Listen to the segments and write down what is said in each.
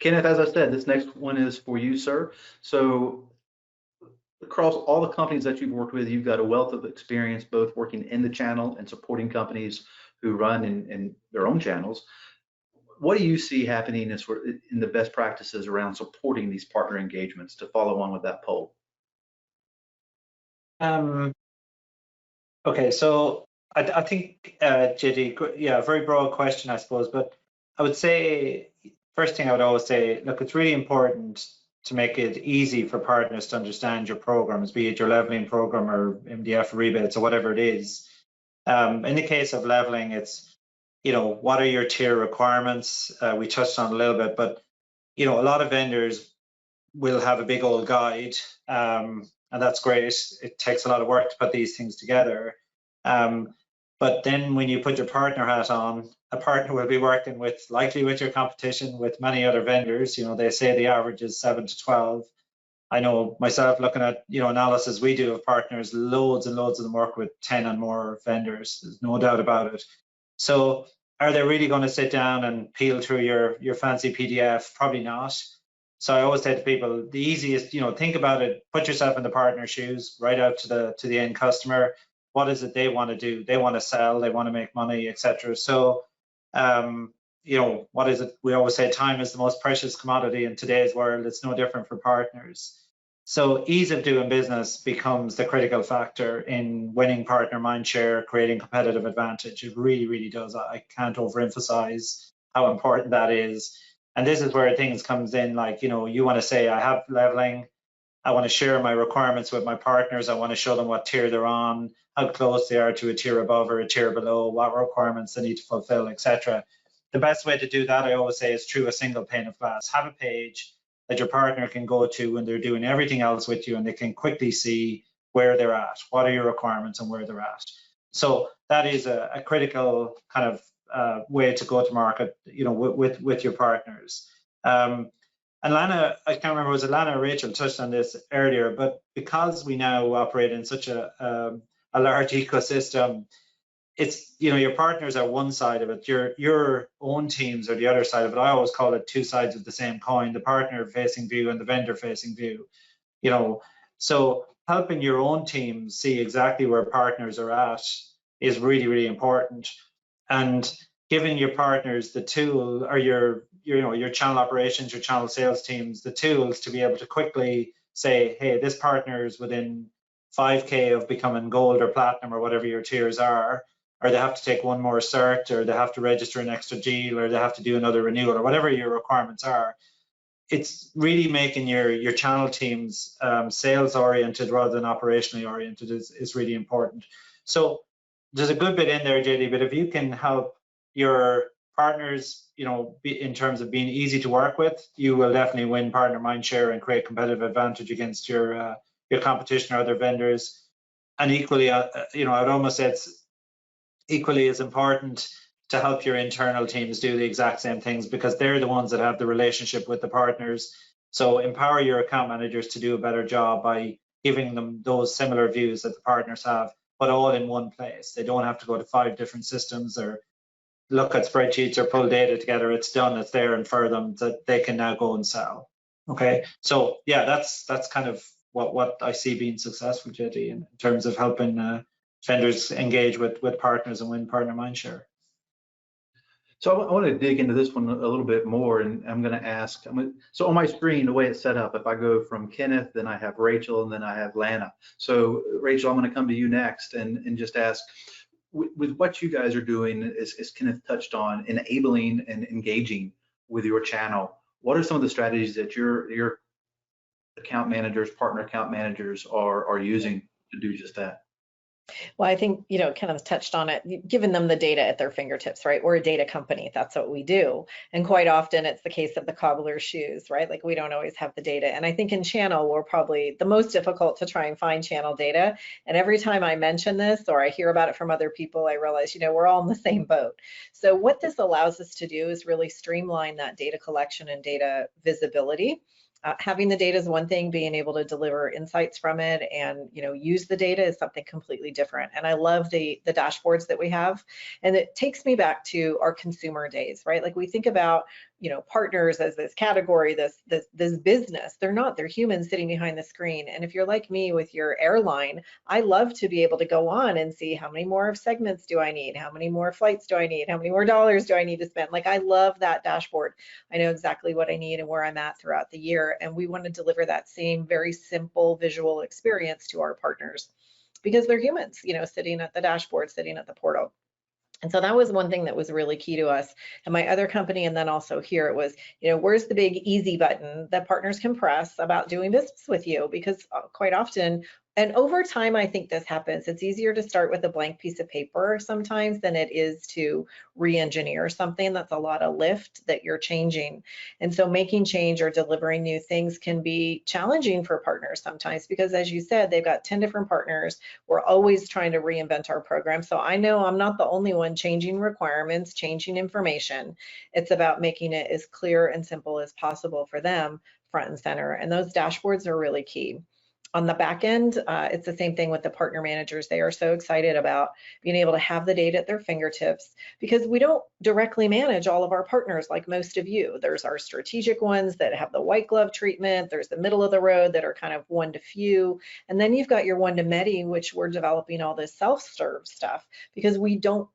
Kenneth, as I said, this next one is for you, sir. So across all the companies that you've worked with, you've got a wealth of experience both working in the channel and supporting companies who run in their own channels. What do you see happening as in the best practices around supporting these partner engagements, to follow on with that poll? Okay, so I think, JD, yeah, very broad question, I suppose, but I would say, first thing I would always say, look, it's really important to make it easy for partners to understand your programs, be it your leveling program or MDF rebates or whatever it is. In the case of leveling, it's, what are your tier requirements? We touched on a little bit, but, a lot of vendors will have a big old guide, and that's great. It takes a lot of work to put these things together. But then when you put your partner hat on, a partner will be working likely with your competition, with many other vendors. They say the average is 7 to 12. I know myself, looking at analysis we do of partners, loads and loads of them work with 10 and more vendors. There's no doubt about it. So are they really going to sit down and peel through your fancy PDF? Probably not. So I always say to people, the easiest, think about it, put yourself in the partner shoes, right out to the end customer. What is it they want to do? They want to sell, they want to make money, etc. So, what is it? We always say time is the most precious commodity in today's world. It's no different for partners. So ease of doing business becomes the critical factor in winning partner mindshare, creating competitive advantage. It really, really does. I can't overemphasize how important that is. And this is where things comes in, like, you want to say, I have leveling, I want to share my requirements with my partners, I want to show them what tier they're on, how close they are to a tier above or a tier below, what requirements they need to fulfill, etc. The best way to do that, I always say, is through a single pane of glass. Have a page that your partner can go to when they're doing everything else with you, and they can quickly see where they're at, what are your requirements and where they're at. So that is a critical kind of way to go to market, with your partners. And Lana, I can't remember, was it Lana or Rachel touched on this earlier, but because we now operate in such a large ecosystem, it's, your partners are one side of it, your own teams are the other side of it. I always call it two sides of the same coin, the partner facing view and the vendor facing view. So helping your own teams see exactly where partners are at is really, really important. And giving your partners the tool, or your channel operations, your channel sales teams, the tools to be able to quickly say, hey, this partner is within 5K of becoming gold or platinum or whatever your tiers are, or they have to take one more cert, or they have to register an extra deal, or they have to do another renewal, or whatever your requirements are. It's really making your channel teams sales oriented rather than operationally oriented is really important. So there's a good bit in there, JD, but if you can help your partners, in terms of being easy to work with, you will definitely win partner mindshare and create competitive advantage against your competition or other vendors. And equally, I would almost say it's equally as important to help your internal teams do the exact same things, because they're the ones that have the relationship with the partners. So empower your account managers to do a better job by giving them those similar views that the partners have, but all in one place. They don't have to go to 5 different systems or look at spreadsheets or pull data together. It's done, it's there and for them, that they can now go and sell. Okay, so yeah, that's kind of what I see being successful, JD, in terms of helping vendors engage with partners and win partner mindshare. So I want to dig into this one a little bit more, and I'm going to ask, so on my screen, the way it's set up, if I go from Kenneth, then I have Rachel, and then I have Lana. So Rachel, I'm going to come to you next and just ask, with what you guys are doing, as Kenneth touched on, enabling and engaging with your channel, what are some of the strategies that your account managers, partner account managers are using to do just that? Well, I think, kind of touched on it, giving them the data at their fingertips, right? We're a data company. That's what we do. And quite often it's the case of the cobbler's shoes, right? Like, we don't always have the data. And I think in channel, we're probably the most difficult to try and find channel data. And every time I mention this or I hear about it from other people, I realize, we're all in the same boat. So what this allows us to do is really streamline that data collection and data visibility. Having the data is one thing, being able to deliver insights from it and use the data is something completely different. And I love the dashboards that we have. And it takes me back to our consumer days, right? Like, we think about partners as this category, this business. They're not. They're humans sitting behind the screen. And if you're like me with your airline, I love to be able to go on and see how many more segments do I need, how many more flights do I need, how many more dollars do I need to spend. Like, I love that dashboard. I know exactly what I need and where I'm at throughout the year. And we want to deliver that same very simple visual experience to our partners because they're humans, sitting at the dashboard, sitting at the portal. And so that was one thing that was really key to us and my other company. And then also here it was, where's the big easy button that partners can press about doing business with you? Because quite often, and over time, I think this happens. It's easier to start with a blank piece of paper sometimes than it is to re-engineer something. That's a lot of lift that you're changing. And so making change or delivering new things can be challenging for partners sometimes because, as you said, they've got 10 different partners. We're always trying to reinvent our program. So I know I'm not the only one changing requirements, changing information. It's about making it as clear and simple as possible for them, front and center. And those dashboards are really key. On the back end, it's the same thing with the partner managers. They are so excited about being able to have the data at their fingertips because we don't directly manage all of our partners like most of you. There's our strategic ones that have the white glove treatment. There's the middle of the road that are kind of one to few. And then you've got your one to many, which we're developing all this self-serve stuff because we don't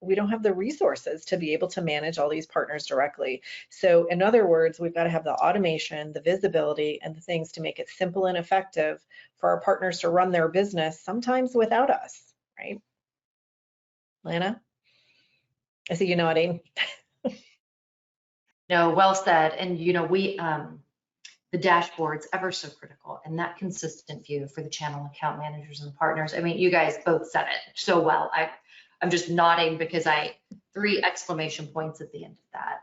have the resources to be able to manage all these partners directly. So in other words, we've got to have the automation, the visibility, and the things to make it simple and effective for our partners to run their business, sometimes without us, right? Lana, I see you nodding. No, well said. And we the dashboard's ever so critical, and that consistent view for the channel account managers and partners. I mean, you guys both said it so well. I'm just nodding because 3 exclamation points at the end of that.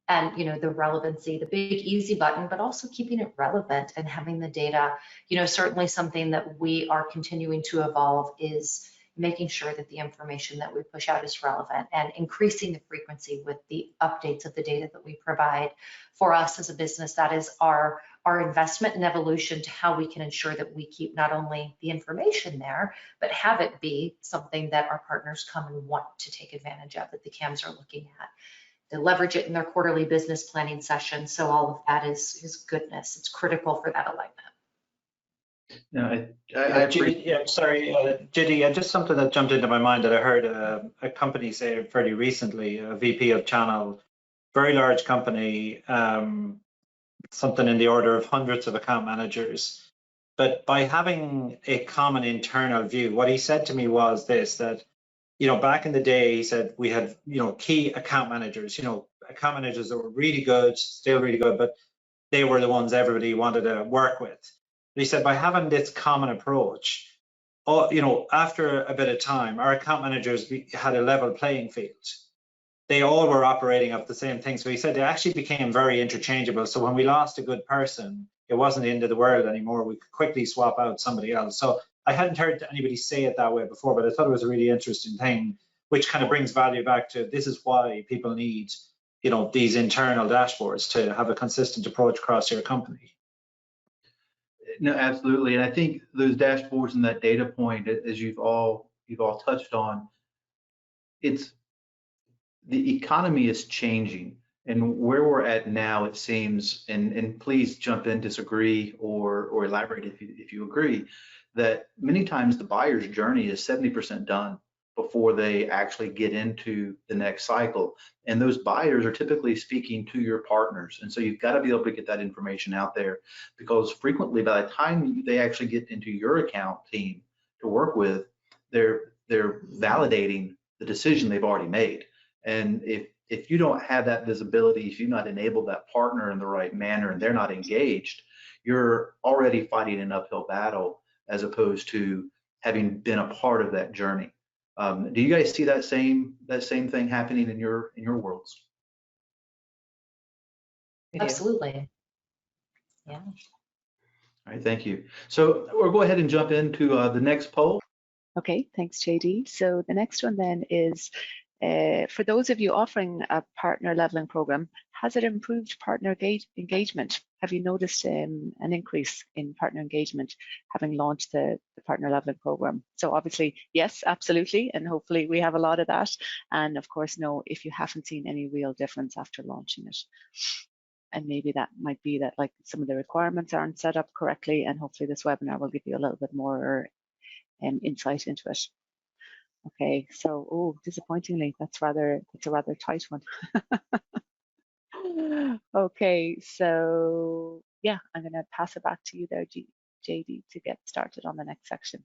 And the relevancy, the big easy button, but also keeping it relevant and having the data. Certainly something that we are continuing to evolve is making sure that the information that we push out is relevant and increasing the frequency with the updates of the data that we provide. For us as a business, that is our investment and evolution to how we can ensure that we keep not only the information there, but have it be something that our partners come and want to take advantage of, that the CAMs are looking at. They leverage it in their quarterly business planning session. So all of that is goodness. It's critical for that alignment. No, sorry, Judy, just something that jumped into my mind that I heard a company say fairly recently, a VP of channel, very large company, something in the order of hundreds of account managers. But by having a common internal view, what he said to me was this, that back in the day, he said we had, key account managers, account managers that were really good, still really good, but they were the ones everybody wanted to work with. But he said by having this common approach, after a bit of time, our account managers had a level playing field. They all were operating off the same thing. So he said they actually became very interchangeable. So when we lost a good person, it wasn't the end of the world anymore. We could quickly swap out somebody else. So I hadn't heard anybody say it that way before, but I thought it was a really interesting thing, which kind of brings value back to this is why people need, these internal dashboards to have a consistent approach across your company. No, absolutely. And I think those dashboards and that data point, as you've all touched on, it's the economy is changing. And where we're at now, it seems, and please jump in, disagree, or elaborate if you agree, that many times the buyer's journey is 70% done before they actually get into the next cycle. And those buyers are typically speaking to your partners. And so you've got to be able to get that information out there, because frequently by the time they actually get into your account team to work with, they're validating the decision they've already made. And if you don't have that visibility, if you've not enabled that partner in the right manner and they're not engaged, you're already fighting an uphill battle as opposed to having been a part of that journey. Do you guys see that same thing happening in your worlds? Absolutely. Yeah. All right, thank you. So we'll go ahead and jump into the next poll. Okay, thanks, JD. So the next one then is, for those of you offering a partner leveling program, has it improved partner engagement? Have you noticed an increase in partner engagement having launched the Partner Leveling program? So obviously, yes, absolutely. And hopefully we have a lot of that. And of course, no, if you haven't seen any real difference after launching it. And maybe that might be that like some of the requirements aren't set up correctly. And hopefully this webinar will give you a little bit more insight into it. Okay, so, oh, disappointingly, that's a rather tight one. Okay, so yeah, I'm going to pass it back to you there, JD, to get started on the next section.